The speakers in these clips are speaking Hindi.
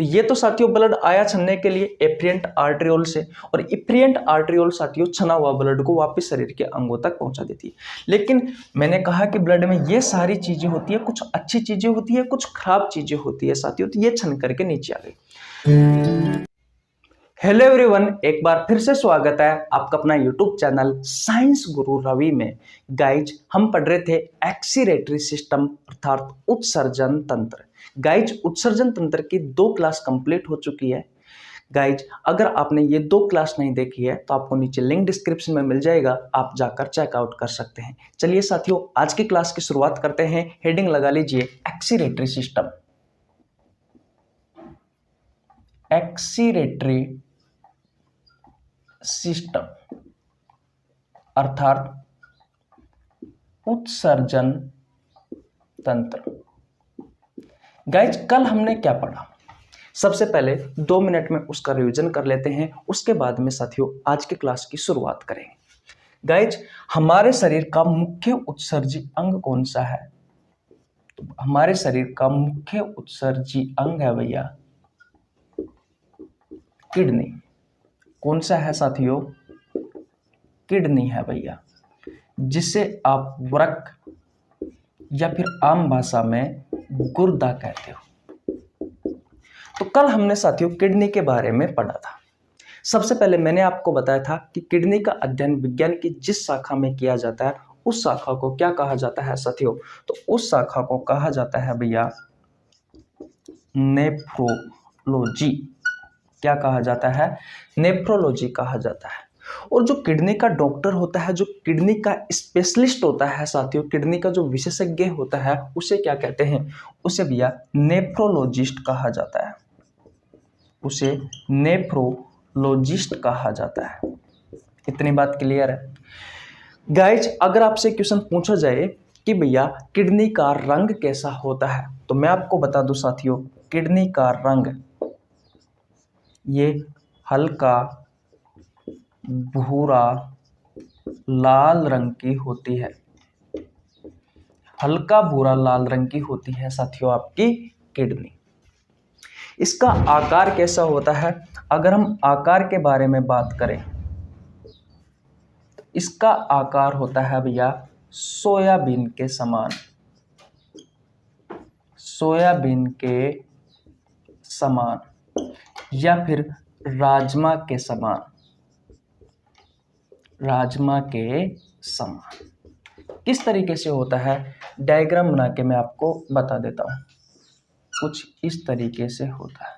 तो ये तो साथियों ब्लड आया छनने के लिए एफिरेंट आर्टरियोल से, और एफिरेंट आर्टरियोल साथियों छना हुआ ब्लड को वापस शरीर के अंगों तक पहुंचा देती है। लेकिन मैंने कहा कि ब्लड में ये सारी चीजें होती है, कुछ अच्छी चीजें होती है, कुछ खराब चीजें होती है साथियों, तो ये छन करके नीचे आ गई। हेलो एवरीवन, एक बार फिर से स्वागत है आपका अपना यूट्यूब चैनल साइंस गुरु रवि में। गाइज हम पढ़ रहे थे एक्सीरेटरी सिस्टम अर्थात उत्सर्जन तंत्र। गाइज उत्सर्जन तंत्र की 2 क्लास कंप्लीट हो चुकी है। गाइज अगर आपने ये 2 क्लास नहीं देखी है तो आपको नीचे लिंक डिस्क्रिप्शन में मिल जाएगा, आप जाकर चेकआउट कर सकते हैं। चलिए साथियों आज की क्लास की शुरुआत करते हैं। हेडिंग लगा लीजिए एक्सीरेटरी सिस्टम। एक्सीरेटरी सिस्टम अर्थात उत्सर्जन तंत्र। गाइज कल हमने क्या पढ़ा, सबसे पहले 2 मिनट में उसका रिवीजन कर लेते हैं, उसके बाद में साथियों आज की क्लास की शुरुआत करेंगे। गाइज हमारे शरीर का मुख्य उत्सर्जी अंग कौन सा है? तो हमारे शरीर का मुख्य उत्सर्जी अंग है भैया किडनी। कौन सा है साथियों? किडनी है भैया, जिसे आप वृक्क या फिर आम भाषा में गुर्दा कहते हो। तो कल हमने साथियों किडनी के बारे में पढ़ा था। सबसे पहले मैंने आपको बताया था कि किडनी का अध्ययन विज्ञान की जिस शाखा में किया जाता है उस शाखा को क्या कहा जाता है साथियों? तो उस शाखा को कहा जाता है भैया नेफ्रोलॉजी। क्या कहा जाता है? नेफ्रोलॉजी कहा जाता है। और जो किडनी का डॉक्टर होता है, जो किडनी का स्पेशलिस्ट होता है साथियों, किडनी का जो विशेषज्ञ होता है उसे क्या कहते हैं? उसे भैया नेफ्रोलॉजिस्ट कहा जाता है। उसे नेफ्रोलॉजिस्ट कहा जाता है। इतनी बात क्लियर है? गाइज अगर आपसे क्वेश्चन पूछा जाए कि भैया किडनी का रंग कैसा होता है, तो मैं आपको बता दूं साथियों, किडनी का रंग ये हल्का भूरा लाल रंग की होती है। हल्का भूरा लाल रंग की होती है साथियों आपकी किडनी। इसका आकार कैसा होता है? अगर हम आकार के बारे में बात करें तो इसका आकार होता है भैया सोयाबीन के समान। सोयाबीन के समान या फिर राजमा के समान। राजमा के समान किस तरीके से होता है? डायग्राम बना के मैं आपको बता देता हूं। कुछ इस तरीके से होता है।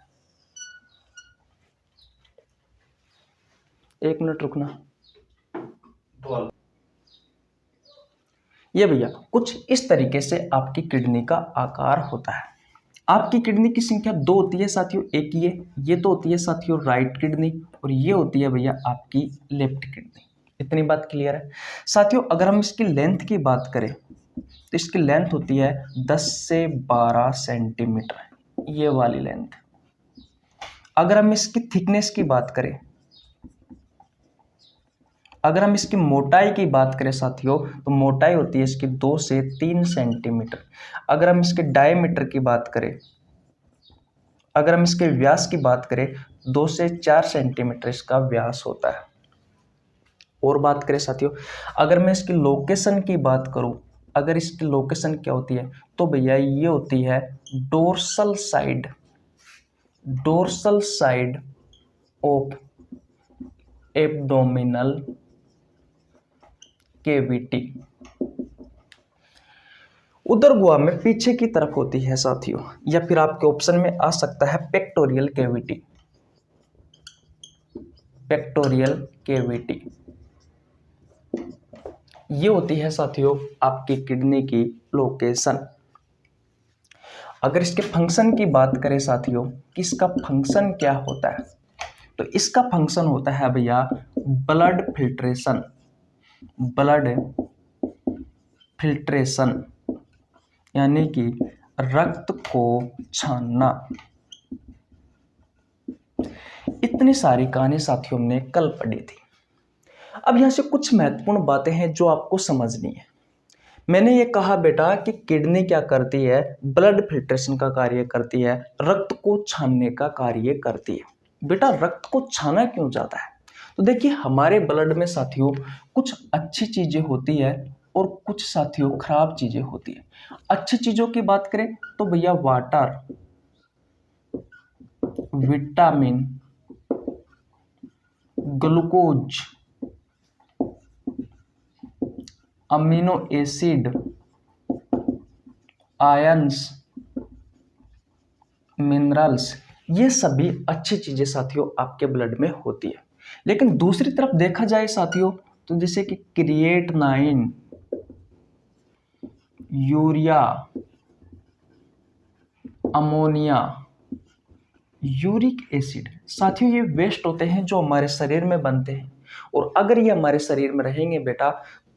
1 मिनट रुकना। ये भैया कुछ इस तरीके से आपकी किडनी का आकार होता है। आपकी किडनी की संख्या 2 होती है साथियों। एक ये तो होती है साथियों राइट किडनी, और ये होती है भैया आपकी लेफ्ट किडनी। इतनी बात क्लियर है साथियों? अगर हम इसकी लेंथ की बात करें तो इसकी लेंथ होती है 10 से 12 सेंटीमीटर, ये वाली लेंथ। अगर हम इसकी थिकनेस की बात करें, अगर हम इसकी मोटाई की बात करें साथियों, तो मोटाई होती है इसकी 2 से 3 सेंटीमीटर। अगर हम इसके डायमीटर की बात करें, अगर हम इसके व्यास की बात करें, 2 से 4 सेंटीमीटर इसका व्यास होता है। और बात करें साथियों, अगर मैं इसकी लोकेशन की बात करूं, अगर इसकी लोकेशन क्या होती है, तो भैया ये होती है dorsal side. Dorsal side of abdominal cavity. उदर गुहा में पीछे की तरफ होती है साथियों, या फिर आपके ऑप्शन में आ सकता है पेक्टोरियल कैविटी। पेक्टोरियल कैविटी ये होती है साथियों आपकी किडनी की लोकेशन। अगर इसके फंक्शन की बात करें साथियों कि इसका फंक्शन क्या होता है, तो इसका फंक्शन होता है भैया ब्लड फिल्ट्रेशन। ब्लड फिल्ट्रेशन यानी कि रक्त को छानना। इतनी सारी कहानी साथियों हमने कल पढ़ी थी। अब यहां से कुछ महत्वपूर्ण बातें हैं जो आपको समझनी है। मैंने ये कहा बेटा कि किडनी क्या करती है, ब्लड फिल्ट्रेशन का कार्य करती है, रक्त को छानने का कार्य करती है। बेटा रक्त को छाना क्यों जाता है? तो देखिए हमारे ब्लड में साथियों कुछ अच्छी चीजें होती है और कुछ साथियों खराब चीजें होती है। अच्छी चीजों की बात करें तो भैया water, vitamin, glucose, amino acid, ions, minerals, ये सभी अच्छी चीजें साथियों आपके ब्लड में होती है। लेकिन दूसरी तरफ देखा जाए साथियों तो जैसे कि creatinine, urea, ammonia, uric acid, साथियों ये वेस्ट होते हैं जो हमारे शरीर में बनते हैं, और अगर ये हमारे शरीर में रहेंगे बेटा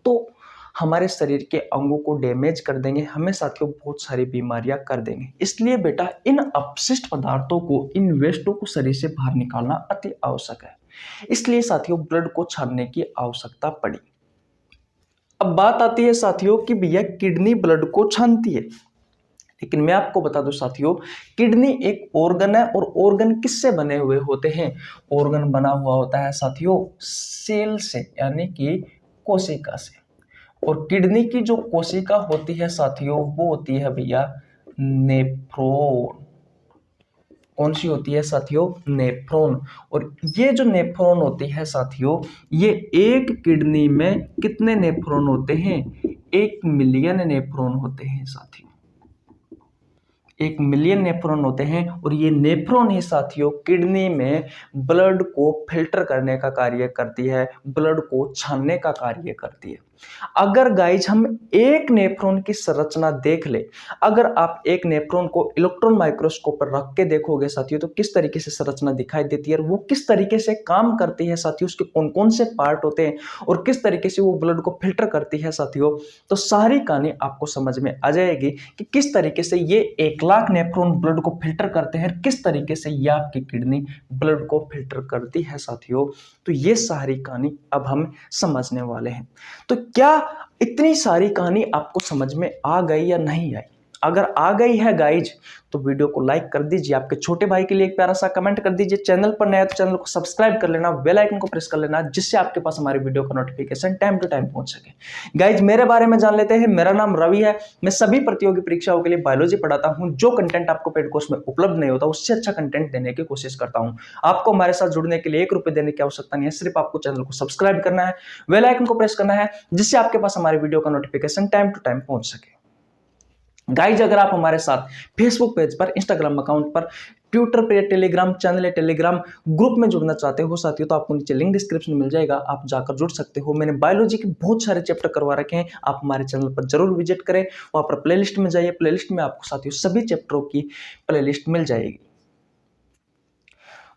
तो हमारे शरीर के अंगों को डैमेज कर देंगे, हमें साथियों बहुत सारी बीमारियां कर देंगे। इसलिए बेटा इन अपशिष्ट पदार्थों को, इन वेस्टों को शरीर से बाहर निकालना अति आवश्यक है। इसलिए साथियों ब्लड को छानने की आवश्यकता पड़ी। अब बात आती है साथियों कि भैया किडनी ब्लड को छानती है, लेकिन मैं आपको बता दूं साथियों किडनी एक ऑर्गन है, और ऑर्गन किससे बने हुए होते हैं? ऑर्गन बना हुआ होता है साथियों सेल से, यानी कि कोशिका से। और किडनी की जो कोशिका होती है साथियों वो होती है भैया नेफ्रॉन। कौन सी होती है साथियों? नेफ्रॉन। और ये जो नेफ्रॉन होती है साथियों, ये एक किडनी में कितने नेफ्रॉन होते हैं? 1 मिलियन नेफ्रॉन होते हैं साथियों, 1 मिलियन नेफ्रॉन होते हैं। और ये नेफ्रॉन ही साथियों किडनी में ब्लड को फिल्टर करने का कार्य करती है, ब्लड को छानने का कार्य करती है। अगर गाइज हम एक नेफ्रॉन की संरचना देख ले, अगर आप एक नेफ्रॉन को इलेक्ट्रॉन माइक्रोस्कोप पर रख के देखोगे साथियों तो किस तरीके से संरचना दिखाई देती है, और वो किस तरीके से काम करती है साथियों, उसके कौन कौन से पार्ट होते हैं और किस तरीके से वो ब्लड को फिल्टर करती है साथियों, तो सारी कहानी आपको समझ में आ जाएगी कि किस तरीके से ये 1 लाख नेफ्रॉन ब्लड को फिल्टर करते हैं, किस तरीके से ये आपकी किडनी ब्लड को फिल्टर करती है साथियों। तो ये सारी कहानी अब हम समझने वाले हैं। तो क्या इतनी सारी कहानी आपको समझ में आ गई या नहीं आई? अगर आ गई है गाइज तो वीडियो को लाइक कर दीजिए, आपके छोटे भाई के लिए एक प्यारा सा कमेंट कर दीजिए, चैनल पर नया तो चैनल को सब्सक्राइब कर लेना, बेल आइकन को प्रेस कर लेना, जिससे आपके पास हमारी वीडियो का नोटिफिकेशन टाइम टू टाइम पहुंच सके। गाइज मेरे बारे में जान लेते हैं। मेरा नाम रवि है, मैं सभी प्रतियोगी परीक्षाओं के लिए बायोलॉजी पढ़ाता हूं। जो कंटेंट आपको पेड कोर्स में उपलब्ध नहीं होता उससे अच्छा कंटेंट देने की कोशिश करता हूं। आपको हमारे साथ जुड़ने के लिए 1 रुपए देने की आवश्यकता नहीं है, सिर्फ आपको चैनल को सब्सक्राइब करना है, बेल आइकन को प्रेस करना है, जिससे आपके पास हमारी वीडियो का नोटिफिकेशन टाइम टू टाइम पहुंच सके। गाइज अगर आप हमारे साथ फेसबुक पेज पर, इंस्टाग्राम अकाउंट पर, ट्विटर पे, टेलीग्राम चैनल है, टेलीग्राम ग्रुप में जुड़ना चाहते हो साथियों तो आपको नीचे लिंक डिस्क्रिप्शन में मिल जाएगा, आप जाकर जुड़ सकते हो। मैंने बायोलॉजी के बहुत सारे चैप्टर करवा रखे हैं, आप हमारे चैनल पर जरूर विजिट करें। वहां पर प्लेलिस्ट में जाइए, प्लेलिस्ट में आपको साथियों सभी चैप्टरों की प्लेलिस्ट मिल जाएगी।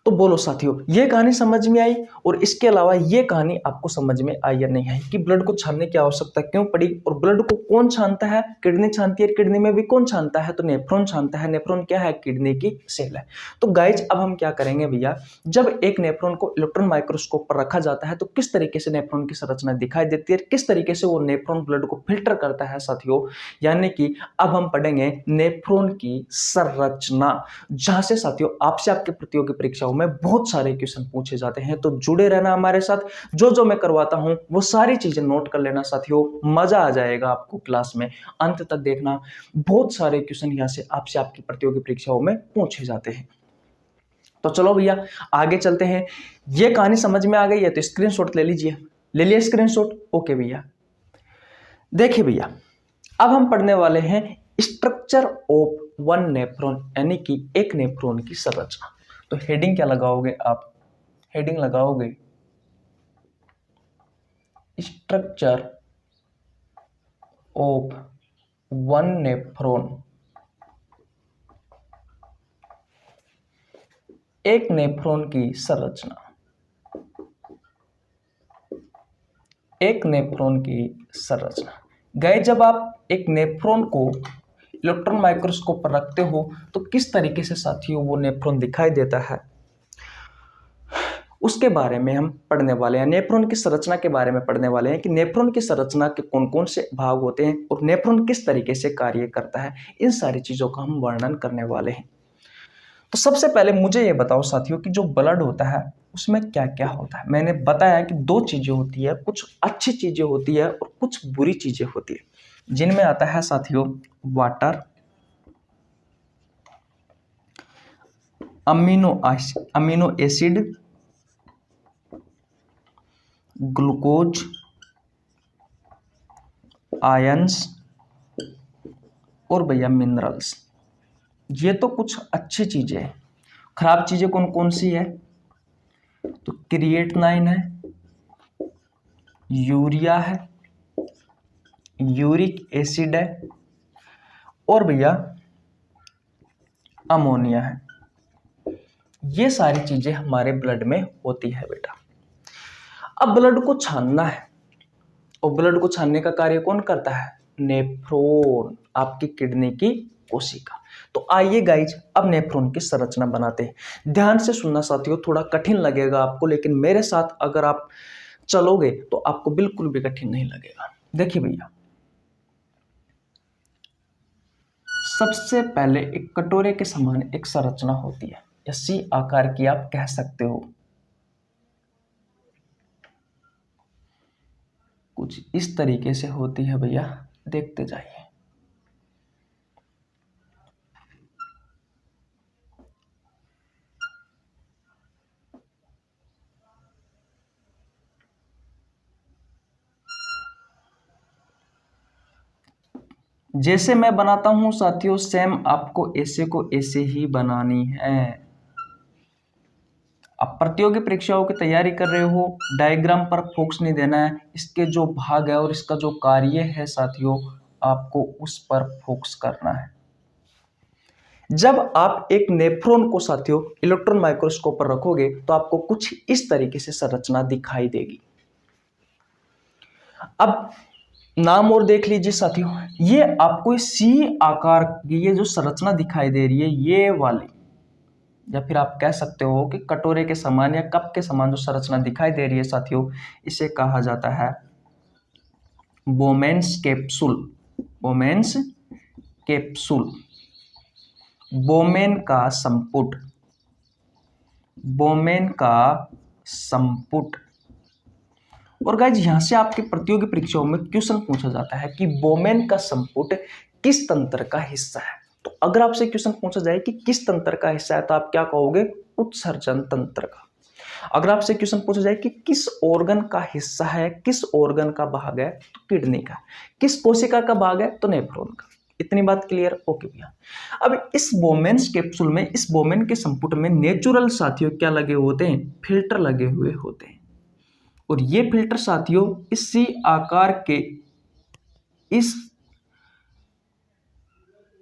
तो बोलो साथियों ये कहानी समझ में आई? और इसके अलावा ये कहानी आपको समझ में आई या नहीं आई कि ब्लड को छानने की आवश्यकता क्यों पड़ी, और ब्लड को कौन छानता है? किडनी छानती है। किडनी में भी कौन छानता है? तो नेफ्रॉन छानता है। नेफ्रॉन क्या है? किडनी की सेल है। तो गाइज अब हम क्या करेंगे भैया, जब एक नेफ्रॉन को इलेक्ट्रॉन माइक्रोस्कोप पर रखा जाता है तो किस तरीके से नेफ्रॉन की संरचना दिखाई देती है, किस तरीके से वो नेफ्रॉन ब्लड को फिल्टर करता है साथियों। यानी कि अब हम पढ़ेंगे नेफ्रॉन की संरचना, जहां से साथियों आपसे आपके प्रतियोगी परीक्षाओं में बहुत सारे क्वेश्चन पूछे जाते हैं। तो जुड़े रहना हमारे साथ, जो जो मैं करवाता हूं वो सारी चीजें नोट कर लेना साथियों, मजा आ जाएगा आपको क्लास में, अंत तक देखना। बहुत सारे क्वेश्चन यहां से आपसे आपकी प्रतियोगी परीक्षाओं में पूछे जाते हैं। तो चलो भैया आगे चलते हैं। ये कहानी समझ में आ गई है तो स्क्रीनशॉट ले लीजिए। ले लिया स्क्रीनशॉट? ओके भैया। देखिए भैया अब हम पढ़ने वाले हैं स्ट्रक्चर ऑफ वन नेफ्रॉन, यानी कि एक नेफ्रॉन की संरचना। तो हेडिंग क्या लगाओगे आप? हेडिंग लगाओगे स्ट्रक्चर ऑफ वन नेफ्रॉन। एक नेफ्रॉन की संरचना, एक नेफ्रॉन की संरचना। गए जब आप एक नेफ्रॉन को इलेक्ट्रॉन माइक्रोस्कोप पर रखते हो तो किस तरीके से साथियों वो नेफ्रॉन दिखाई देता है, उसके बारे में हम पढ़ने वाले हैं। नेफ्रॉन की संरचना के बारे में पढ़ने वाले हैं कि नेफ्रॉन की संरचना के कौन कौन से भाग होते हैं और नेफ्रॉन किस तरीके से कार्य करता है, इन सारी चीज़ों का हम वर्णन करने वाले हैं। तो सबसे पहले मुझे ये बताओ साथियों कि जो ब्लड होता है उसमें क्या क्या होता है। मैंने बताया कि दो चीज़ें होती है, कुछ अच्छी चीज़ें होती है और कुछ बुरी चीज़ें होती है, जिनमें आता है साथियों water, amino acid, glucose, ions और भैया मिनरल्स। ये तो कुछ अच्छी चीज़ें हैं। खराब चीज़ें कौन कौन सी है? तो क्रिएटिनाइन है, यूरिया है, यूरिक एसिड है और भैया अमोनिया है। ये सारी चीज़ें हमारे ब्लड में होती है बेटा। अब ब्लड को छानना है और ब्लड को छानने का कार्य कौन करता है? नेफ्रॉन, आपकी किडनी की कोशिका। तो आइए गाइज अब नेफ्रॉन की संरचना बनाते हैं। ध्यान से सुनना साथियों, थोड़ा कठिन लगेगा आपको, लेकिन मेरे साथ अगर आप चलोगे तो आपको बिल्कुल भी कठिन नहीं लगेगा। देखिए भैया, सबसे पहले एक कटोरे के समान एक संरचना होती है, या सी आकार की आप कह सकते हो। कुछ इस तरीके से होती है भैया, देखते जाइए। जैसे मैं बनाता हूं साथियों, सेम आपको ऐसे को ऐसे ही बनानी है। आप प्रतियोगी परीक्षाओं की तैयारी कर रहे हो, डायग्राम पर फोकस नहीं देना है, इसके जो भाग है और इसका जो कार्य है साथियों, आपको उस पर फोकस करना है। जब आप एक नेफ्रॉन को साथियों इलेक्ट्रॉन माइक्रोस्कोप पर रखोगे तो आपको कुछ इस तरीके से संरचना दिखाई देगी। अब नाम और देख लीजिए साथियों, ये आपको सी आकार की ये जो संरचना दिखाई दे रही है, ये वाली, या फिर आप कह सकते हो कि कटोरे के समान या कप के समान जो संरचना दिखाई दे रही है साथियों, इसे कहा जाता है बोमेन्स कैप्सूल। बोमेन्स कैप्सूल, बोमेन का संपुट, बोमेन का संपुट। और गाइज यहां से आपके प्रतियोगी परीक्षाओं में क्वेश्चन पूछा जाता है कि बोमेन का संपुट किस तंत्र का हिस्सा है। तो अगर आपसे क्वेश्चन पूछा जाए कि किस तंत्र का हिस्सा है, तो आप क्या कहोगे? उत्सर्जन तंत्र का। अगर आपसे क्वेश्चन पूछा जाए कि किस ऑर्गन का हिस्सा है, किस ऑर्गन का भाग है, तो किडनी का। किस कोशिका का भाग है, तो नेफ्रॉन का। इतनी बात क्लियर? ओके भैया। अब इस बोमेन्स कैप्सूल में, इस बोमेन के संपुट में नेचुरल साथियों क्या लगे होते हैं? फिल्टर लगे हुए होते हैं। और ये फिल्टर साथियों इस सी आकार के, इस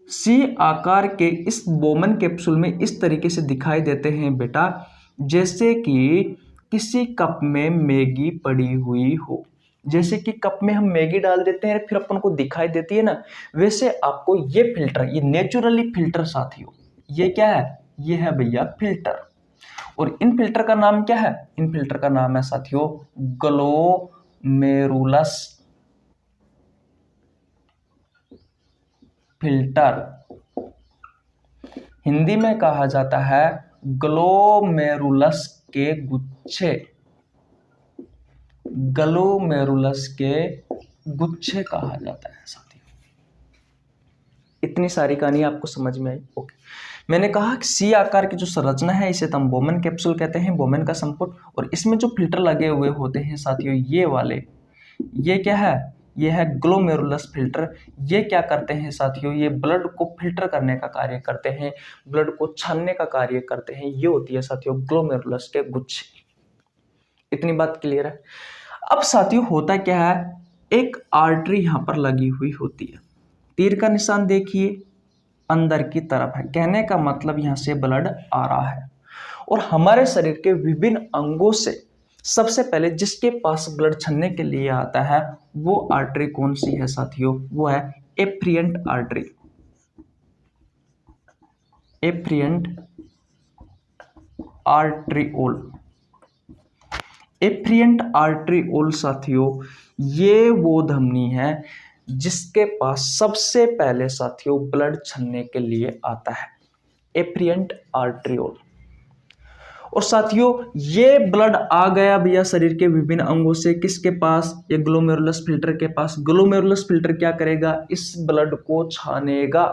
सी आकार के इस बोमेन कैप्सूल में इस तरीके से दिखाई देते हैं बेटा, जैसे कि किसी कप में मैगी पड़ी हुई हो। जैसे कि कप में हम मैगी डाल देते हैं फिर अपन को दिखाई देती है ना, वैसे आपको ये फिल्टर, ये नेचुरली फिल्टर साथियों, ये क्या है? ये है भैया फिल्टर। और इन फिल्टर का नाम क्या है? इन फिल्टर का नाम है साथियों ग्लोमेरुलस फिल्टर। हिंदी में कहा जाता है ग्लोमेरुलस के गुच्छे। ग्लोमेरुलस के गुच्छे कहा जाता है साथियों। इतनी सारी कहानी आपको समझ में आई? ओके। मैंने कहा कि सी आकार की जो संरचना है इसे हम बोमेन कैप्सूल कहते हैं, बोमेन का संपुट। और इसमें जो फिल्टर लगे हुए होते हैं साथियों, ये वाले, ये क्या है? ये है ग्लोमेरुलस फिल्टर। ये क्या करते हैं साथियों? ये ब्लड को फिल्टर करने का कार्य करते हैं, ब्लड को छानने का कार्य करते हैं। ये होती है साथियों ग्लोमेरुलस के गुच्छे। इतनी बात क्लियर है? अब साथियों होता क्या है, एक आर्टरी यहां पर लगी हुई होती है। तीर का निशान देखिए, अंदर की तरफ है। कहने का मतलब यहां से ब्लड आ रहा है। और हमारे शरीर के विभिन्न अंगों से सबसे पहले जिसके पास ब्लड छन्ने के लिए आता है वो आर्टरी कौन सी है साथियों? वो है एफ्रिएंट आर्टरी। एफ्रिएंट आर्टरीओल। एफ्रिएंट आर्टरियोल साथियों ये वो धमनी है जिसके पास सबसे पहले साथियों ब्लड छन्ने के लिए आता है, एफ्रिएंट आर्टरियोल। और साथियों ये ब्लड आ गया भैया शरीर के विभिन्न अंगों से, किसके पास, ये ग्लोमेरुलस फिल्टर के पास। ग्लोमेरुलस फिल्टर क्या करेगा, इस ब्लड को छानेगा,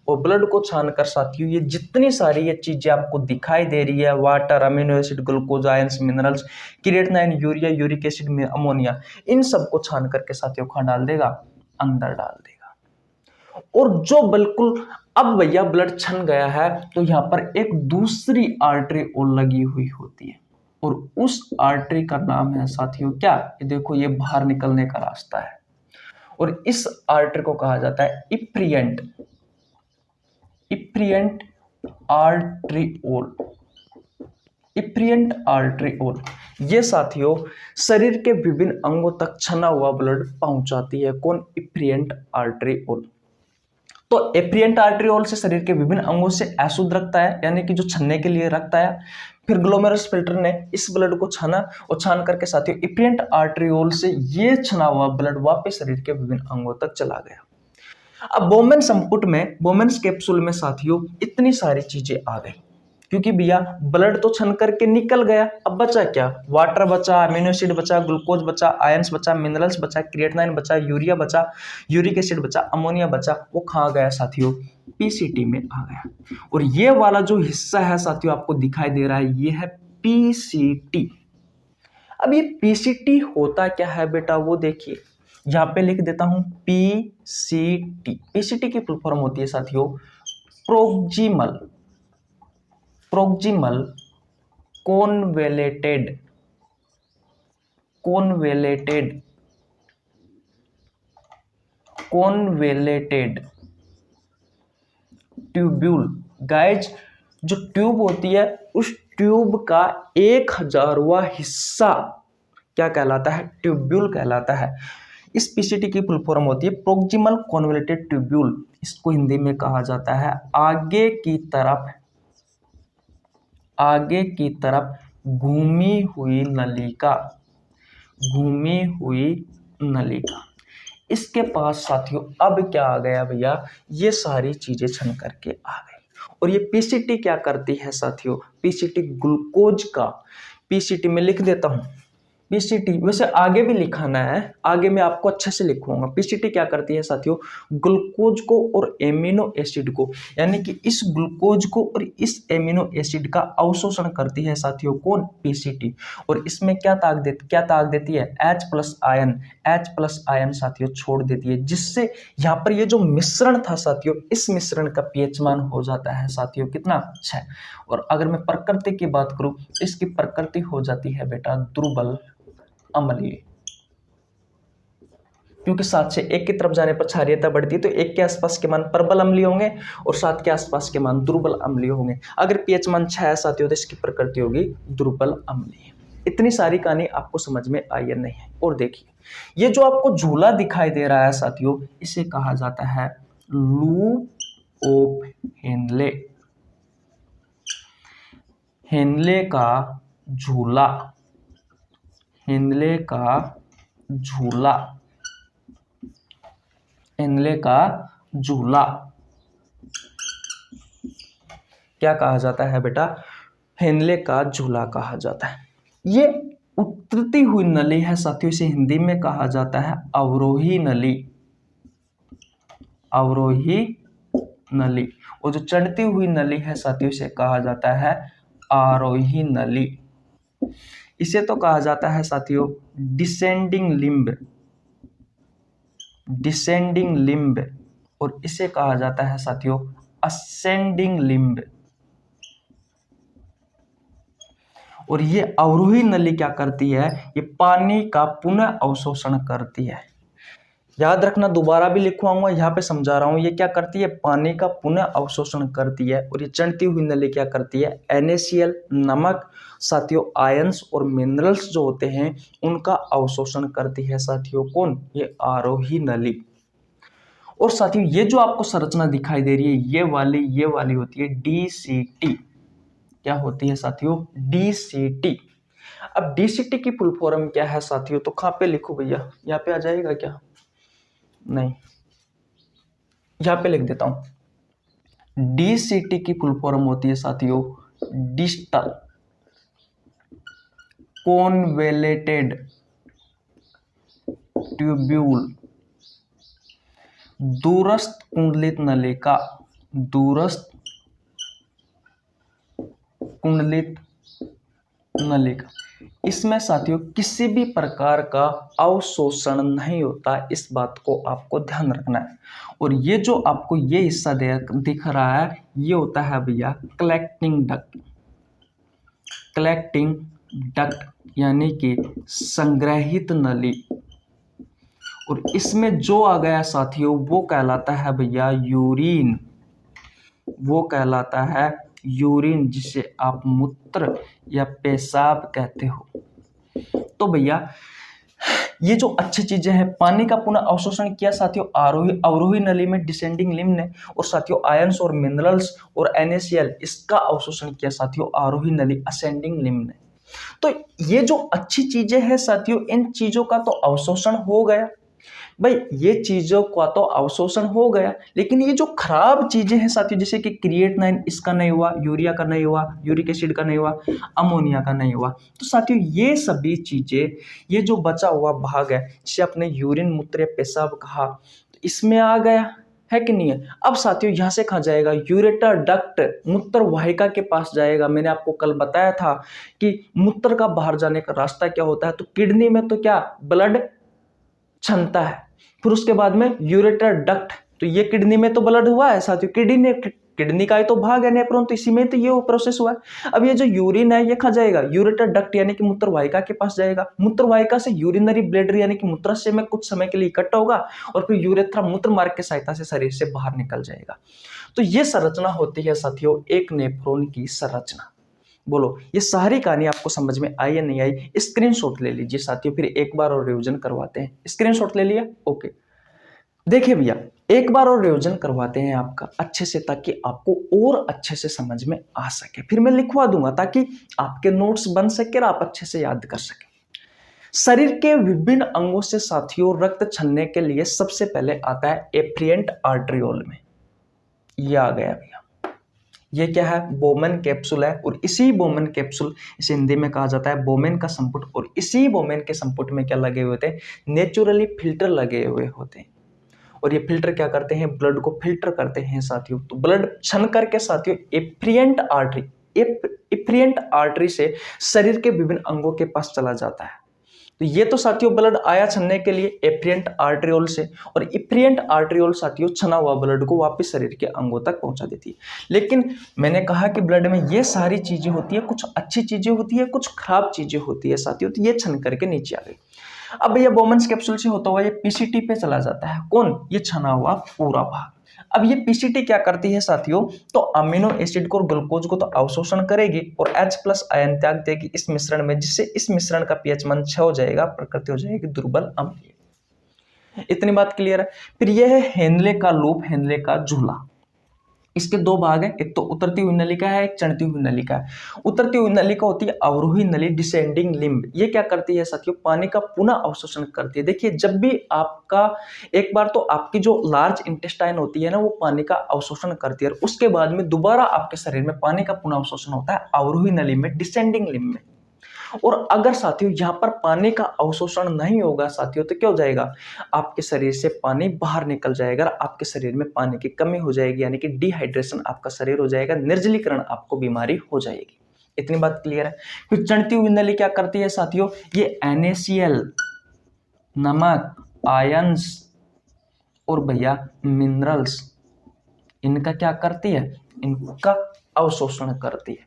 और ब्लड को छानकर साथियों ये जितनी सारी ये चीजें आपको दिखाई दे रही है, water, amino acid, glucose, ions, minerals, creatinine, urea, uric acid, ammonia, इन सबको छान करके साथियों कहाँ डाल देगा, अंदर डाल देगा। और जो बिल्कुल अब भैया ब्लड छन गया है तो यहां पर एक दूसरी आर्टरी और लगी हुई होती है, और उस आर्टरी का नाम है साथियों क्या, ये देखो ये बाहर निकलने का रास्ता है, और इस आर्टरी को कहा जाता है इफ्रिएंट, इफ्रिएंट आर्टरियोल, इफ्रिएंट आर्टरियोल। ये साथियों शरीर के विभिन्न अंगों तक छना हुआ ब्लड पहुंचाती है, कौन, इफ्रिएंट आर्टरियोल। तो एफ्रिएंट आर्टरियोल से शरीर के विभिन्न अंगों से अशुद्ध रक्त आया, यानी कि जो छन्ने के लिए रक्त आया, फिर ग्लोमेरुलस फिल्टर ने इस ब्लड को छाना, और छान करके साथियों एफ्रिएंट आर्टरियोल से ये छना हुआ ब्लड वापस शरीर के विभिन्न अंगों तक चला गया। अब बोमेन संपुट में, बोमेन्स कैप्सूल में साथियों इतनी सारी चीजें आ गई, क्योंकि भैया ब्लड तो छन करके निकल गया, अब बचा क्या, वाटर बचा, अमीनो एसिड बचा, ग्लूकोज बचा, आयंस बचा, मिनरल्स बचा, क्रिएटिनिन बचा, यूरिया बचा, यूरिक एसिड बचा, अमोनिया बचा, वो कहाँ गया साथियों, पीसीटी में आ गया। और ये वाला जो हिस्सा है साथियों आपको दिखाई दे रहा है, ये है पीसीटी। अब ये पीसीटी होता क्या है बेटा, वो देखिए यहाँ पे लिख देता हूं, पीसीटी। पीसीटी की फुल फॉर्म होती है साथियों प्रोक्सिमल, प्रोक्सिमल कॉन्वेलेटेड, कॉन्वेलेटेड, कॉन्वेलेटेड ट्यूब्यूल। गाइज जो ट्यूब होती है उस ट्यूब का 1000वां हिस्सा क्या कहलाता है, ट्यूब्यूल कहलाता है। इस पीसीटी की फुल फॉर्म होती है प्रोक्सिमल कॉन्वेलेटेड ट्यूब्यूल। इसको हिंदी में कहा जाता है आगे की तरफ, आगे की तरफ घूमी हुई नलिका, घूमी हुई नलिका। इसके पास साथियों अब क्या आ गया भैया, ये सारी चीजें छन करके आ गई। और ये पीसीटी क्या करती है साथियों, पीसीटी ग्लूकोज का, पीसीटी में लिख देता हूं, पीसीटी वैसे आगे भी लिखाना है, आगे मैं आपको अच्छे से लिखूंगा। पीसीटी क्या करती है साथियों, ग्लूकोज को और एमिनो एसिड को, यानी कि इस ग्लूकोज को और इस एमिनो एसिड का अवशोषण करती है साथियों, कौन, पीसीटी। और इसमें क्या ताक देती है, H+ आयन, H+ आयन साथियों छोड़ देती है, जिससे यहाँ पर ये जो मिश्रण था साथियों, इस मिश्रण का पीएच मान हो जाता है साथियों कितना, 6। और अगर मैं प्रकृति की बात करूं, इसकी प्रकृति हो जाती है बेटा दुर्बल अम्लीय, क्योंकि 7 से 1 की तरफ जाने पर क्षारीयता बढ़ती है, तो 1 के आसपास के मान प्रबल अम्लीय होंगे और 7 के आसपास के मान दुर्बल अम्लीय होंगे। अगर पीएच मान 6 साथियों तो इसकी प्रकृति होगी दुर्बल अम्लीय। इतनी सारी कहानी आपको समझ में आई या नहीं है। और देखिए ये जो आपको झूला दिखाई दे रहा है साथियों, इसे कहा जाता है लूप ऑफ हेनले, हेनले का झूला, हेनले का झूला, हेनले का झूला क्या कहा जाता है बेटा, हेनले का झूला कहा जाता है। ये उतरती हुई नली है साथियों, इसे हिंदी में कहा जाता है अवरोही नली, अवरोही नली। और जो चढ़ती हुई नली है साथियों इसे कहा जाता है आरोही नली। इसे तो कहा जाता है साथियों डिसेंडिंग लिम्ब, डिसेंडिंग लिम्ब, और इसे कहा जाता है साथियों असेंडिंग लिम्ब। और ये अवरोही नली क्या करती है, ये पानी का पुनः अवशोषण करती है। याद रखना, दोबारा भी लिखवाऊंगा, यहाँ पे समझा रहा हूं, ये क्या करती है, पानी का पुनः अवशोषण करती है। और ये चढ़ती हुई नली क्या करती है, NaCl, नमक साथियों, आयंस और मिनरल्स जो होते हैं उनका अवशोषण करती है साथियों, कौन, ये आरोही नली। और साथियों ये जो आपको संरचना दिखाई दे रही है, ये वाली होती है DCT। क्या होती है साथियों, DCT। अब डीसीटी की फुल फॉर्म क्या है साथियों, तो कहाँ पे लिखूं भैया, यहाँ पे आ जाएगा क्या, नहीं यहाँ पे लिख देता हूं। डीसीटी की फुल फॉर्म होती है साथियों डिस्टल कॉन्वेलेटेड ट्यूब्यूल, दूरस्थ कुंडलित नलिका, दूरस्थ कुंडलित नलिका। इसमें साथियों किसी भी प्रकार का अवशोषण नहीं होता, इस बात को आपको ध्यान रखना है। और ये जो आपको ये हिस्सा दिख रहा है, ये होता है भैया कलेक्टिंग डक्ट, कलेक्टिंग डक्ट यानी कि संग्रहित नली। और इसमें जो आ गया साथियों वो कहलाता है भैया यूरिन, वो कहलाता है यूरिन, जिसे आप मूत्र या पेशाब कहते हो। तो भैया ये जो अच्छी चीजें हैं, पानी का पुनः अवशोषण किया साथियों आरोही अवरोही नली में डिसेंडिंग लिम्ब ने, और साथियों आयंस और मिनरल्स और NaCl इसका अवशोषण किया साथियों आरोही नली असेंडिंग लिम्ब ने। तो ये जो अच्छी चीजें हैं साथियों, इन चीजों का तो अवशोषण हो गया भाई, ये चीजों का तो अवशोषण हो गया, लेकिन ये जो खराब चीजें हैं साथियों, जैसे कि क्रिएटिनिन इसका नहीं हुआ, यूरिया का नहीं हुआ, यूरिक एसिड का नहीं हुआ, अमोनिया का नहीं हुआ, तो साथियों ये सभी चीजें, ये जो बचा हुआ भाग है जिसे आपने यूरिन मूत्र या पेशाब कहा, तो इसमें आ गया है कि नहीं है। अब साथियों यहाँ से कहाँ जाएगा, यूरेटर डक्ट मूत्र वाहिका के पास जाएगा। मैंने आपको कल बताया था कि मूत्र का बाहर जाने का रास्ता क्या होता है, तो किडनी में तो क्या ब्लड क्षमता है, फिर उसके बाद में यूरेटर डक्ट, तो ये किडनी में तो ब्लड हुआ है साथियों, किडनी का ही तो भाग है नेफ्रॉन, तो इसी में तो ये प्रोसेस हुआ है। अब ये जो यूरिन है ये कहाँ जाएगा, यूरेटर डक्ट यानी कि मूत्रवाहिका के पास जाएगा। मूत्रवाहिका से यूरिनरी ब्लैडर यानी कि मूत्राशय में कुछ समय के लिए इकट्ठा होगा और फिर यूरेथ्रा मूत्र मार्ग की सहायता से शरीर से बाहर निकल जाएगा। तो ये संरचना होती है साथियों एक नेफ्रॉन की संरचना। बोलो ये सारी कहानी आपको समझ में आई या नहीं आई, स्क्रीनशॉट ले लीजिए साथियों, फिर एक बार और रिवीजन करवाते हैं। स्क्रीनशॉट ले लिया, ओके। देखिए भैया एक बार और रिवीजन करवाते हैं आपका अच्छे से, ताकि आपको और अच्छे से समझ में आ सके, फिर मैं लिखवा दूंगा ताकि आपके नोट्स बन सके और आप अच्छे से याद कर सके। शरीर के विभिन्न अंगों से साथियों रक्त छन्ने के लिए सबसे पहले आता है एफ्रिएंट आर्टरियोल में, ये आ गया भैया। ये क्या है, बोमेन कैप्सूल है, और इसी बोमेन कैप्सूल, इसे हिंदी में कहा जाता है बोमेन का संपुट, और इसी बोमेन के संपुट में क्या लगे हुए होते हैं, नेचुरली फिल्टर लगे हुए होते हैं। और ये फिल्टर क्या करते हैं, ब्लड को फिल्टर करते हैं साथियों। तो ब्लड छन करके साथियों एफ्रिएंट आर्टरी से शरीर के विभिन्न अंगों के पास चला जाता है। तो ये तो साथियों ब्लड आया छनने के लिए एफ्रिएंट आर्टरियोल से, और एफ्रिएंट आर्टरियोल साथियों छना हुआ ब्लड को वापस शरीर के अंगों तक पहुंचा देती है। लेकिन मैंने कहा कि ब्लड में ये सारी चीजें होती है, कुछ अच्छी चीजें होती है, कुछ खराब चीजें होती है साथियों, तो ये छन करके नीचे आ गई। अब भैया बोमेन्स कैप्सूल से होता हुआ ये पीसीटी पे चला जाता है, कौन, ये छना हुआ पूरा भाग। अब ये पीसीटी क्या करती है साथियों, तो अमीनो एसिड को और ग्लूकोज को तो अवशोषण करेगी और H+ आयन त्याग देगी इस मिश्रण में, जिससे इस मिश्रण का पीएच मान 6 हो जाएगा, प्रकृति हो जाएगी दुर्बल अम्लीय। इतनी बात क्लियर है। फिर यह है हेनले का लूप, हेनले का झूला। इसके दो भाग हैं, एक तो उतरती हुई नलिका है, एक चढ़ती हुई नलिका है। उतरती हुई नलिका होती है अवरोही नली, डिसेंडिंग लिम्ब। ये क्या करती है साथियों, पानी का पुनः अवशोषण करती है। देखिए जब भी आपका एक बार तो आपकी जो लार्ज इंटेस्टाइन होती है ना, वो पानी का अवशोषण करती है, और उसके बाद में दोबारा आपके शरीर में पानी का पुनः अवशोषण होता है अवरोही नली में, डिसेंडिंग लिम्ब में। और अगर साथियों यहाँ पर पानी का अवशोषण नहीं होगा साथियों, तो क्या हो जाएगा, आपके शरीर से पानी बाहर निकल जाएगा, आपके शरीर में पानी की कमी हो जाएगी, यानी कि डिहाइड्रेशन आपका शरीर हो जाएगा, निर्जलीकरण आपको बीमारी हो जाएगी। इतनी बात क्लियर है। फिर चढ़ती हुई नली क्या करती है साथियों, ये NaCl, नमक, आयंस और भैया मिनरल्स, इनका क्या करती है, इनका अवशोषण करती है।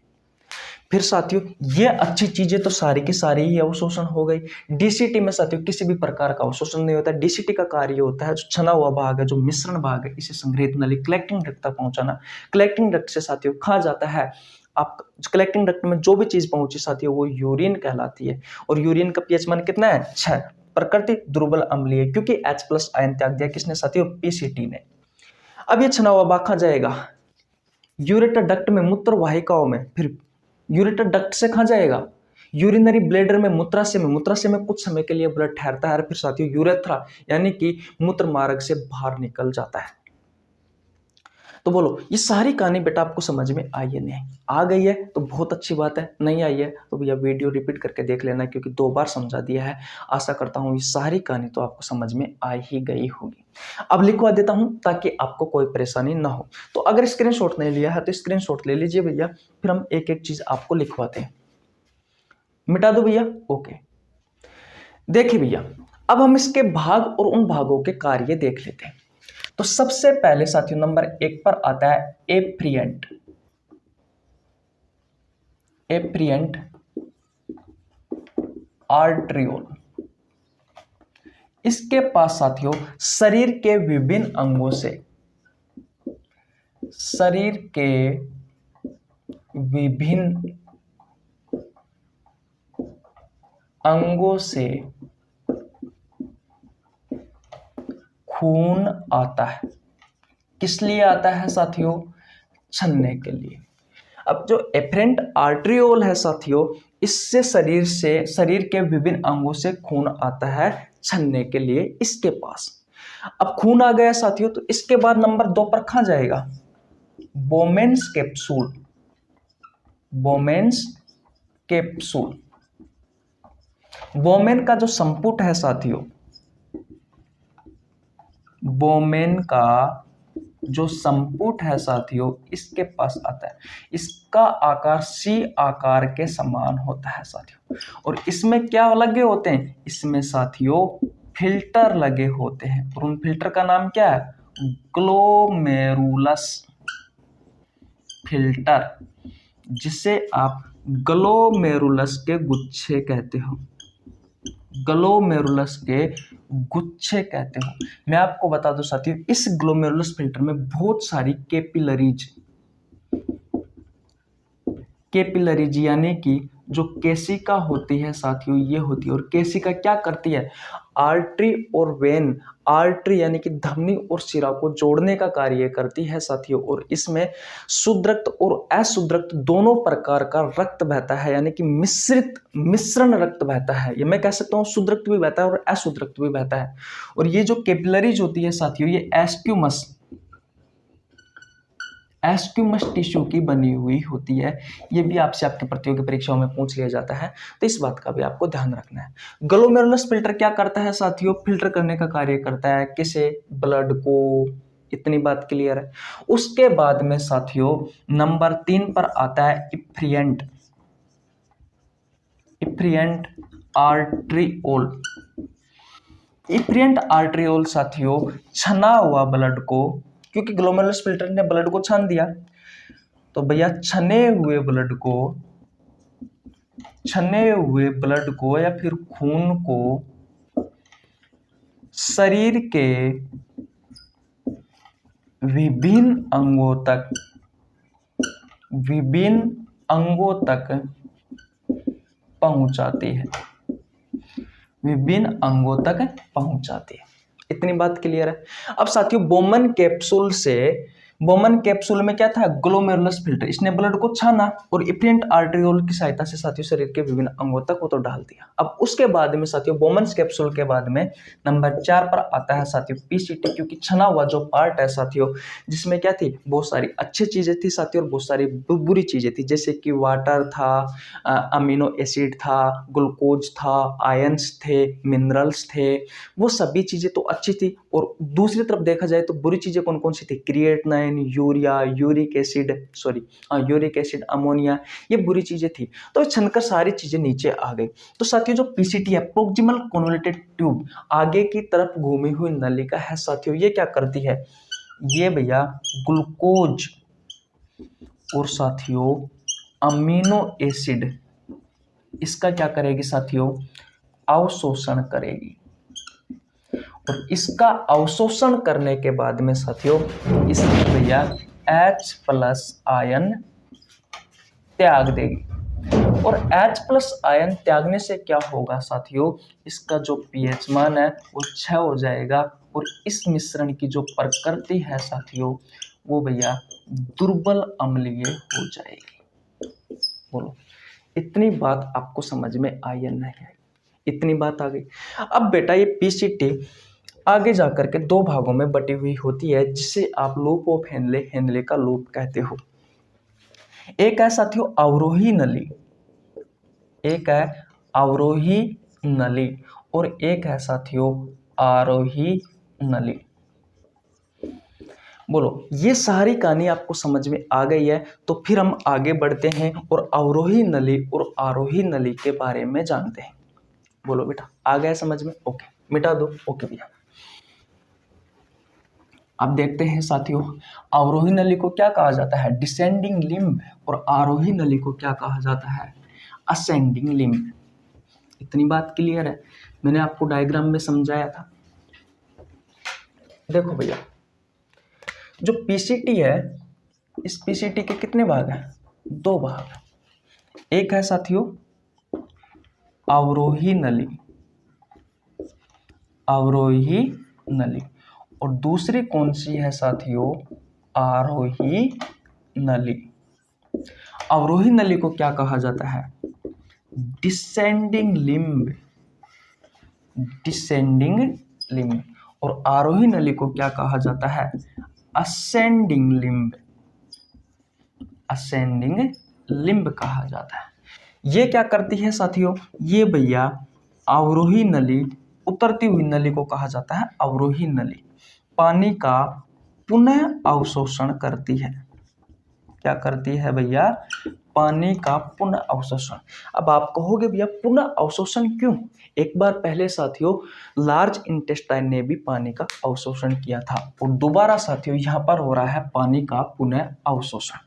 फिर साथियों ये अच्छी चीजें तो सारी की सारी ही अवशोषण हो गई। डीसीटी में साथियों किसी भी प्रकार का अवशोषण नहीं होता। डीसीटी का कार्य होता है जो छना हुआ भाग है, जो मिश्रण भाग है, इसे संग्रहित नली कलेक्टिंग डक्ट तक पहुंचाना। कलेक्टिंग डक्ट से साथियों कहा जाता है, आप कलेक्टिंग डक्ट में जो भी चीज पहुंची साथियों वो यूरिन कहलाती है, और यूरिन का पीएच मान कितना है, 6, प्रकृति दुर्बल अम्लीय, क्योंकि H+ आयन त्याग दिया किसने साथियों, पीसीटी ने। अब ये छना हुआ भाग कहाँ जाएगा, यूरेटर डक्ट में, मूत्र वाहिकाओं में। फिर यूरेटर डक्ट से कहाँ जाएगा, यूरिनरी ब्लैडर में मूत्राशय में कुछ समय के लिए ब्लड ठहरता है और फिर साथियों यूरेथ्रा यानी कि मूत्र मार्ग से बाहर निकल जाता है। तो बोलो ये सारी कहानी बेटा आपको समझ में आई है? नहीं आ गई है तो बहुत अच्छी बात है, नहीं आई है तो भैया वीडियो रिपीट करके देख लेना, क्योंकि 2 बार समझा दिया है। आशा करता हूँ ये सारी कहानी तो आपको समझ में आ ही गई होगी। अब लिखवा देता हूँ ताकि आपको कोई परेशानी ना हो। तो अगर स्क्रीनशॉट नहीं लिया है तो स्क्रीनशॉट ले लीजिए भैया, फिर हम एक एक चीज आपको लिखवाते हैं। मिटा दो भैया, ओके। देखिए भैया अब हम इसके भाग और उन भागों के कार्य देख लेते हैं। तो सबसे पहले साथियों नंबर 1 पर आता है एफ्रिएंट। एफ्रिएंट आर्ट्रियोल। इसके पास साथियों शरीर के विभिन्न अंगों से खून आता है। किस लिए आता है साथियों? छनने के लिए। अब जो एफरेंट आर्ट्रियोल है साथियों, इससे शरीर के विभिन्न अंगों से खून आता है छनने के लिए इसके पास। अब खून आ गया साथियों, तो इसके बाद नंबर 2 पर कहां जाएगा? Bowman's capsule. Bowman's capsule. बोमेन का जो संपुट है साथियों, बोमेन का जो संपुट है साथियों इसके पास आता है। इसका आकार सी आकार के समान होता है साथियों। और इसमें क्या लगे होते हैं? इसमें साथियों फिल्टर लगे होते हैं, और उन फिल्टर का नाम क्या है? ग्लोमेरुलस फिल्टर, जिसे आप ग्लोमेरुलस के गुच्छे कहते हो। ग्लोमेरुलस के गुच्छे कहते हो। मैं आपको बता दूं साथियों, इस ग्लोमेरुलस फिल्टर में बहुत सारी कैपिलरीज यानी कि जो केशिका होती है साथियों, ये होती है। और केशिका क्या करती है? आर्टरी और वेन, आर्टरी यानी कि धमनी और शिरा को जोड़ने का कार्य करती है साथियों। और इसमें शुद्ध रक्त और अशुद्ध रक्त दोनों प्रकार का रक्त बहता है, यानी कि मिश्रण रक्त बहता है। ये मैं कह सकता हूँ शुद्ध रक्त भी बहता है और अशुद्ध रक्त भी बहता है। और ये जो कैपिलरीज होती है साथियों, ये एस्क्यूमस टिश्यू की बनी हुई होती है। ये भी आपसे आपके प्रतियोगी परीक्षाओं में पूछ लिया जाता है, तो इस बात का भी आपको ध्यान रखना है। ग्लोमेरुलस फिल्टर क्या करता है साथियों? फिल्टर करने का कार्य करता है। किसे? ब्लड को। इतनी बात क्लियर है। उसके बाद में साथियों नंबर 3 पर आता है इफ्रिएंट आर्ट्रियोल। इफ्रिएंट आर्ट्रियोल साथियों छना हुआ ब्लड को, क्योंकि ग्लोमेरुलस फिल्टर ने ब्लड को छान दिया, तो भैया छने हुए ब्लड को या फिर खून को शरीर के विभिन्न अंगों तक पहुंचाती है। विभिन्न अंगों तक पहुंचाती है। इतनी बात क्लियर है। अब साथियों बोमन कैप्सूल में क्या था? Glomerulus filter. इसने ब्लड को छाना और इफ्रिएंट आर्ट्रियोल की सहायता से साथियों शरीर के विभिन्न अंगों तक वो तो डाल दिया। अब उसके बाद में साथियों बोमन कैप्सूल के बाद में नंबर 4 पर आता है साथियों पीसीटी, क्योंकि छना हुआ जो पार्ट है साथियों, जिसमें क्या थी? बहुत सारी अच्छी चीजें थी साथियों और बहुत सारी बुरी चीजें थी, जैसे कि वाटर था, अमीनो एसिड था, ग्लूकोज था, आयंस थे, मिनरल्स थे। वो सभी चीजें तो अच्छी थी। और दूसरी तरफ देखा जाए तो बुरी चीजें कौन कौन सी थी? Creatinine, urea, uric acid, ammonia, ये बुरी चीजें थी। तो छनकर सारी चीजें नीचे आ गई। तो साथियों जो पीसीटी है, प्रोक्सिमल कन्वोल्यूटेड ट्यूब, आगे की तरफ घूमी हुई नलिका है साथियों, ये क्या करती है? ये भैया ग्लूकोज और साथियों अमीनो एसिड, इसका क्या करेगी साथियों? अवशोषण करेगी। और इसका अवशोषण करने के बाद में साथियों इसमें भैया H+ आयन त्याग देगी। और H+ आयन त्यागने से क्या होगा साथियों? इसका जो pH मान है वो 6 हो जाएगा। और इस मिश्रण की जो प्रकृति है साथियों, वो भैया दुर्बल अम्लीय हो जाएगी। बोलो इतनी बात आपको समझ में आई या नहीं आई? इतनी बात आ गई। अब बेटा ये पीसीटी आगे जाकर के दो भागों में बटी हुई होती है, जिसे आप लूप ऑफ हेनले का लूप कहते हो। एक है साथियों अवरोही नली, एक है अवरोही नली और एक है साथियों आरोही नली। बोलो, ये सारी कहानी आपको समझ में आ गई है? तो फिर हम आगे बढ़ते हैं और अवरोही नली और आरोही नली के बारे में जानते हैं। बोलो बेटा, आ गया समझ में? ओके, मिटा दो। ओके भैया, अब देखते हैं साथियों, अवरोही नली को क्या कहा जाता है? Descending limb. और आरोही नली को क्या कहा जाता है? Ascending limb. इतनी बात क्लियर है? मैंने आपको डायग्राम में समझाया था। देखो भैया, जो पीसीटी है, इस पीसीटी के कितने भाग हैं? दो भाग। एक है साथियों अवरोही नली, अवरोही नली, और दूसरी कौन सी है साथियों? आरोही नली। अवरोही नली को क्या कहा जाता है? Descending limb, descending limb. और आरोही नली को क्या कहा जाता है? असेंडिंग लिम्ब, असेंडिंग लिम्ब कहा जाता है। ये क्या करती है साथियों? ये भैया अवरोही नली, उतरती हुई नली को कहा जाता है अवरोही नली। पानी का पुनः अवशोषण करती है। क्या करती है भैया? पानी का पुनः अवशोषण। अब आप कहोगे भैया पुनः अवशोषण क्यों? एक बार पहले साथियों लार्ज इंटेस्टाइन ने भी पानी का अवशोषण किया था, और दोबारा साथियों यहाँ पर हो रहा है पानी का पुनः अवशोषण।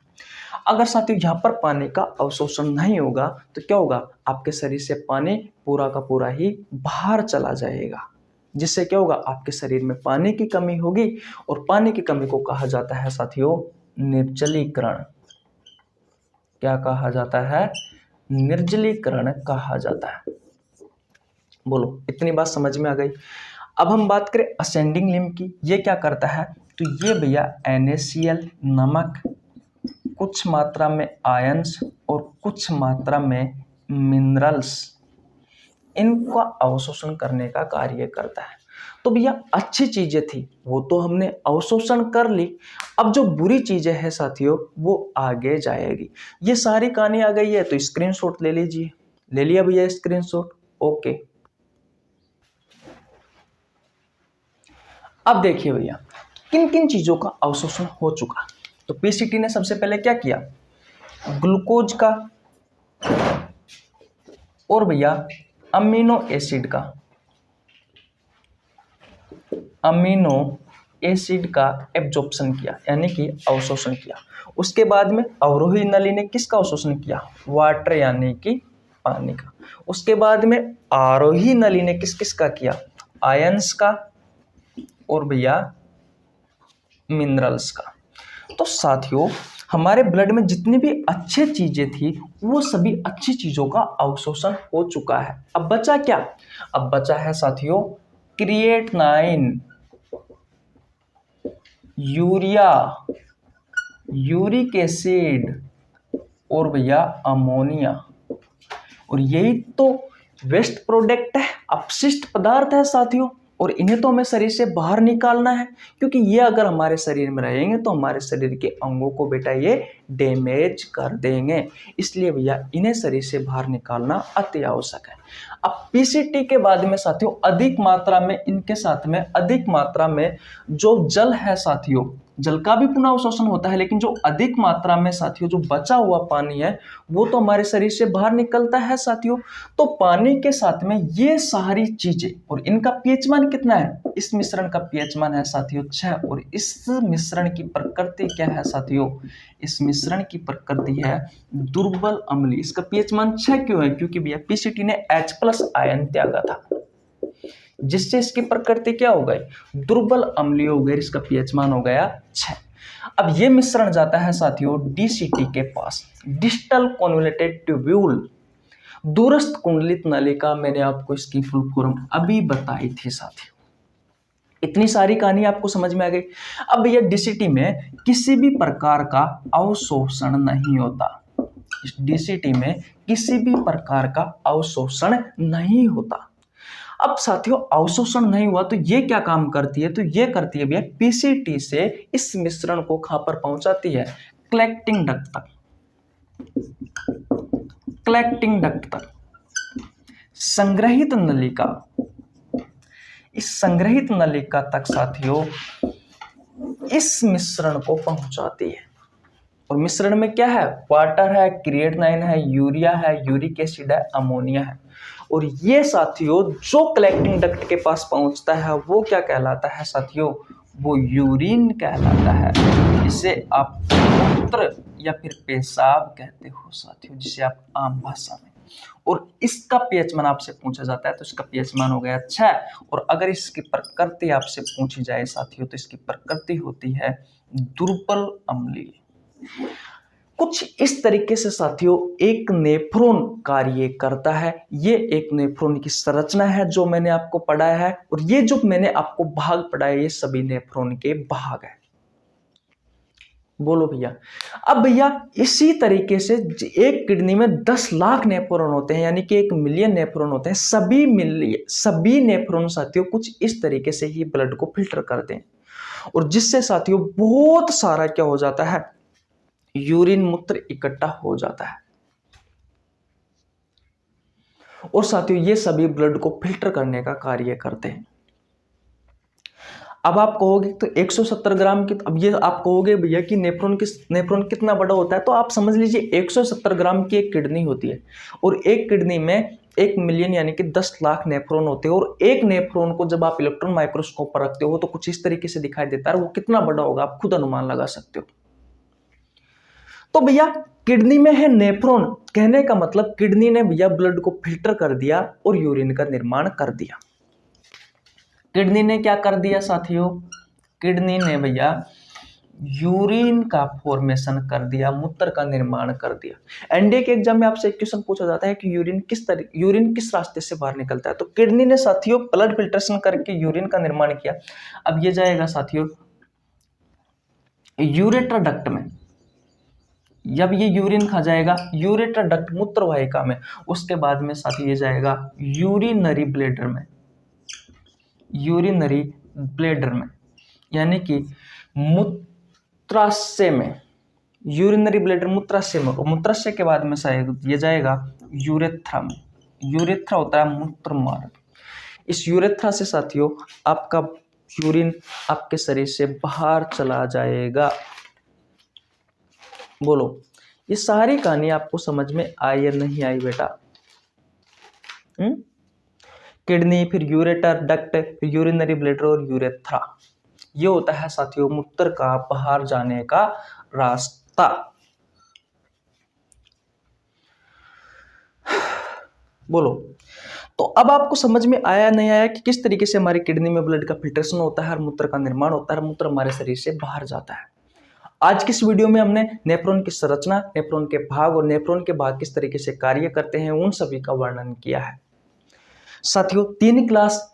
अगर साथियों यहाँ पर पानी का अवशोषण नहीं होगा तो क्या होगा? आपके शरीर से पानी पूरा का पूरा ही बाहर चला जाएगा, जिससे क्या होगा? आपके शरीर में पानी की कमी होगी, और पानी की कमी को कहा जाता है साथियों निर्जलीकरण। क्या कहा जाता है? निर्जलीकरण कहा जाता है। बोलो, इतनी बात समझ में आ गई? अब हम बात करें असेंडिंग लिम्ब की। ये क्या करता है? तो ये भैया NaCl, नमक, कुछ मात्रा में आयंस और कुछ मात्रा में मिनरल्स, इनका अवशोषण करने का कार्य करता है। तो भैया अच्छी चीजें थी वो तो हमने अवशोषण कर ली, अब जो बुरी चीजें हैं साथियों वो आगे जाएगी। ये सारी कहानी आ गई है तो स्क्रीनशॉट ले लीजिए। ले लिया भैया स्क्रीनशॉट? ओके। अब देखिए भैया किन किन चीजों का अवशोषण हो चुका। तो पीसीटी ने सबसे पहले क्या किया? ग्लूकोज का और भैया अमीनो एसिड का, अमीनो एसिड का एब्जॉर्प्शन किया, यानी कि अवशोषण किया। उसके बाद में अवरोही नली ने किसका अवशोषण किया? वाटर यानी कि पानी का। उसके बाद में आरोही नली ने किस किस का किया? आयंस का और भैया मिनरल्स का। तो साथियों हमारे ब्लड में जितनी भी अच्छी चीजें थी वो सभी अच्छी चीजों का अवशोषण हो चुका है। अब बचा क्या? अब बचा है साथियों क्रिएटिनाइन, यूरिया, यूरिक एसिड और भैया अमोनिया। और यही तो वेस्ट प्रोडक्ट है, अपशिष्ट पदार्थ है साथियों, और इन्हें तो हमें शरीर से बाहर निकालना है, क्योंकि ये अगर हमारे शरीर में रहेंगे तो हमारे शरीर के अंगों को बेटा ये डैमेज कर देंगे। इसलिए भैया इन्हें शरीर से बाहर निकालना अति आवश्यक है। अब पीसीटी के बाद में साथियों अधिक मात्रा में, इनके साथ में अधिक मात्रा में जो जल है साथियों, जल का भी पुनः अवशोषण होता है, लेकिन जो अधिक मात्रा में साथियों जो बचा हुआ पानी है वो तो हमारे शरीर से बाहर निकलता है साथियों। तो पानी के साथ में ये सारी चीजें, और इनका पीएच मान कितना है? इस मिश्रण का पीएच मान है साथियों 6। और इस मिश्रण की प्रकृति क्या है साथियों? इस मिश्रण की प्रकृति है दुर्बल अम्लीय। इसका पीएच मान 6 क्यों है? क्योंकि भैया पीसीटी ने H+ आयन त्यागा था, जिससे इसकी प्रकृति क्या हो गई? दुर्बल अम्लीय हो गई। इसका पीएच मान हो गया 6। अब ये मिश्रण जाता है साथियों डीसीटी के पास, डिस्टल कॉन्वोल्यूटेड ट्यूब्यूल, दूरस्थ कुंडलित नलिका। मैंने आपको इसकी फुल फॉर्म अभी बताई थी साथियों। इतनी सारी कहानी आपको समझ में आ गई। अब भैया डीसीटी में किसी भी प्रकार का अवशोषण नहीं होता, इस डीसीटी में किसी भी प्रकार का अवशोषण नहीं होता। अब साथियों अवशोषण नहीं हुआ तो ये क्या काम करती है, तो ये करती है भैया पीसीटी से इस मिश्रण को कहां पर पहुंचाती है, कलेक्टिंग डक्ट तक, कलेक्टिंग डक्ट तक। संग्रहित नलिका, इस संग्रहित नलिका तक साथियों इस मिश्रण को पहुंचाती है। और मिश्रण में क्या है, वाटर है, क्रिएटिनाइन है, यूरिया है, यूरिक एसिड है, अमोनिया है। और ये साथियों जो कलेक्टिंग डक्ट के पास पहुंचता है वो क्या कहलाता है साथियों, वो यूरिन कहलाता है, जिसे आप मूत्र या फिर पेशाब कहते हो साथियों, जिसे आप आम भाषा में। और इसका पीएच मान आपसे पूछा जाता है तो इसका पीएच मान हो गया 6। और अगर इसकी प्रकृति आपसे पूछी जाए साथियों तो इसकी प्रकृति होती है दुर्बल अम्लीय। कुछ इस तरीके से साथियों एक नेफ्रॉन कार्य करता है। ये एक नेफ्रॉन की संरचना है जो मैंने आपको पढ़ाया है, और ये जो मैंने आपको भाग पढ़ाया ये सभी नेफ्रॉन के भाग है। बोलो भैया। अब भैया इसी तरीके से एक किडनी में 10 लाख नेफ्रॉन होते हैं, यानी कि 1 मिलियन नेफ्रॉन होते हैं। सभी नेफ्रॉन साथियों कुछ इस तरीके से ही ब्लड को फिल्टर करते हैं, और जिससे साथियों बहुत सारा क्या हो जाता है, यूरिन मूत्र इकट्ठा हो जाता है। और साथियों ये सभी ब्लड को फिल्टर करने का कार्य करते हैं। अब आप कहोगे तो 170 ग्राम की, अब ये आप कहोगे भैया कि नेफ्रॉन कितना बड़ा होता है, तो आप समझ लीजिए 170 ग्राम की एक किडनी होती है, और एक किडनी में 1 मिलियन यानी कि 10 लाख नेफ्रॉन होते हैं। और एक नेफ्रॉन को जब आप इलेक्ट्रॉन माइक्रोस्कोप पर रखते हो तो कुछ इस तरीके से दिखाई देता है, वो कितना बड़ा होगा आप खुद अनुमान लगा सकते हो। तो भैया किडनी में है नेफ्रॉन, कहने का मतलब किडनी ने भैया ब्लड को फिल्टर कर दिया और यूरिन का निर्माण कर दिया। किडनी ने क्या कर दिया साथियों, किडनी ने भैया यूरिन का फॉर्मेशन कर दिया, मूत्र का निर्माण कर दिया। एनडीए के एग्जाम में आपसे एक क्वेश्चन पूछा जाता है कि यूरिन किस रास्ते से बाहर निकलता है, तो किडनी ने साथियों ब्लड फिल्ट्रेशन करके यूरिन का निर्माण किया। अब ये जाएगा साथियों यूरेटर डक्ट में, जब ये यूरिन खा जाएगा यूरेटर डक्ट मूत्र वाहिका में, उसके बाद में साथियों ये जाएगा यूरिनरी ब्लैडर में, यूरिनरी ब्लैडर में यानी कि मूत्राशय में, यूरिनरी ब्लैडर मूत्राशय में, और मूत्राशय के बाद में शायद ये जाएगा यूरेथ्रा में। यूरेथ्रा होता है मूत्र मार्ग। इस यूरेथ्रा से साथियों आपका यूरिन आपके शरीर से बाहर चला जाएगा। बोलो ये सारी कहानी आपको समझ में आई या नहीं आई बेटा? किडनी, फिर यूरेटर डक्ट, फिर यूरिनरी ब्लैडर और यूरेथ्रा, ये होता है साथियों मूत्र का बाहर जाने का रास्ता। बोलो तो अब आपको समझ में आया नहीं आया कि किस तरीके से हमारी किडनी में ब्लड का फिल्ट्रेशन होता है और मूत्र का निर्माण होता है, मूत्र हमारे शरीर से बाहर जाता है। आज की इस वीडियो में हमने नेफ्रॉन की संरचना, नेफ्रॉन के भाग और नेफ्रॉन के भाग किस तरीके से कार्य करते हैं उन सभी का वर्णन किया है। साथियों 3 क्लास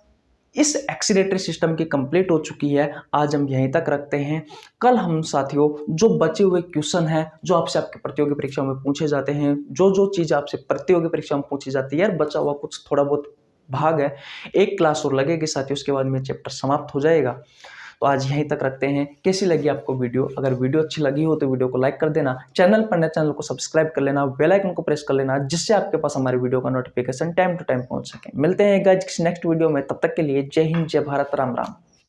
इस एक्सीलरेटरी सिस्टम की कंप्लीट हो चुकी है। आज हम यहीं तक रखते हैं। कल हम साथियों जो बचे हुए क्वेश्चन हैं जो आपसे आपके प्रतियोगी परीक्षा में पूछे जाते हैं, जो चीज आपसे प्रतियोगी परीक्षा में पूछी जाती है, यार बचा हुआ कुछ थोड़ा बहुत भाग है, 1 क्लास और लगेगी साथियों, उसके बाद में चैप्टर समाप्त हो जाएगा। तो आज यहीं तक रखते हैं। कैसी लगी आपको वीडियो? अगर वीडियो अच्छी लगी हो तो वीडियो को लाइक कर देना, चैनल पर नए चैनल को सब्सक्राइब कर लेना, बेल आइकन को प्रेस कर लेना, जिससे आपके पास हमारे वीडियो का नोटिफिकेशन टाइम टू टाइम पहुंच सके। मिलते हैं गाइस किसी नेक्स्ट वीडियो में, तब तक के लिए जय हिंद, जय भारत, राम राम।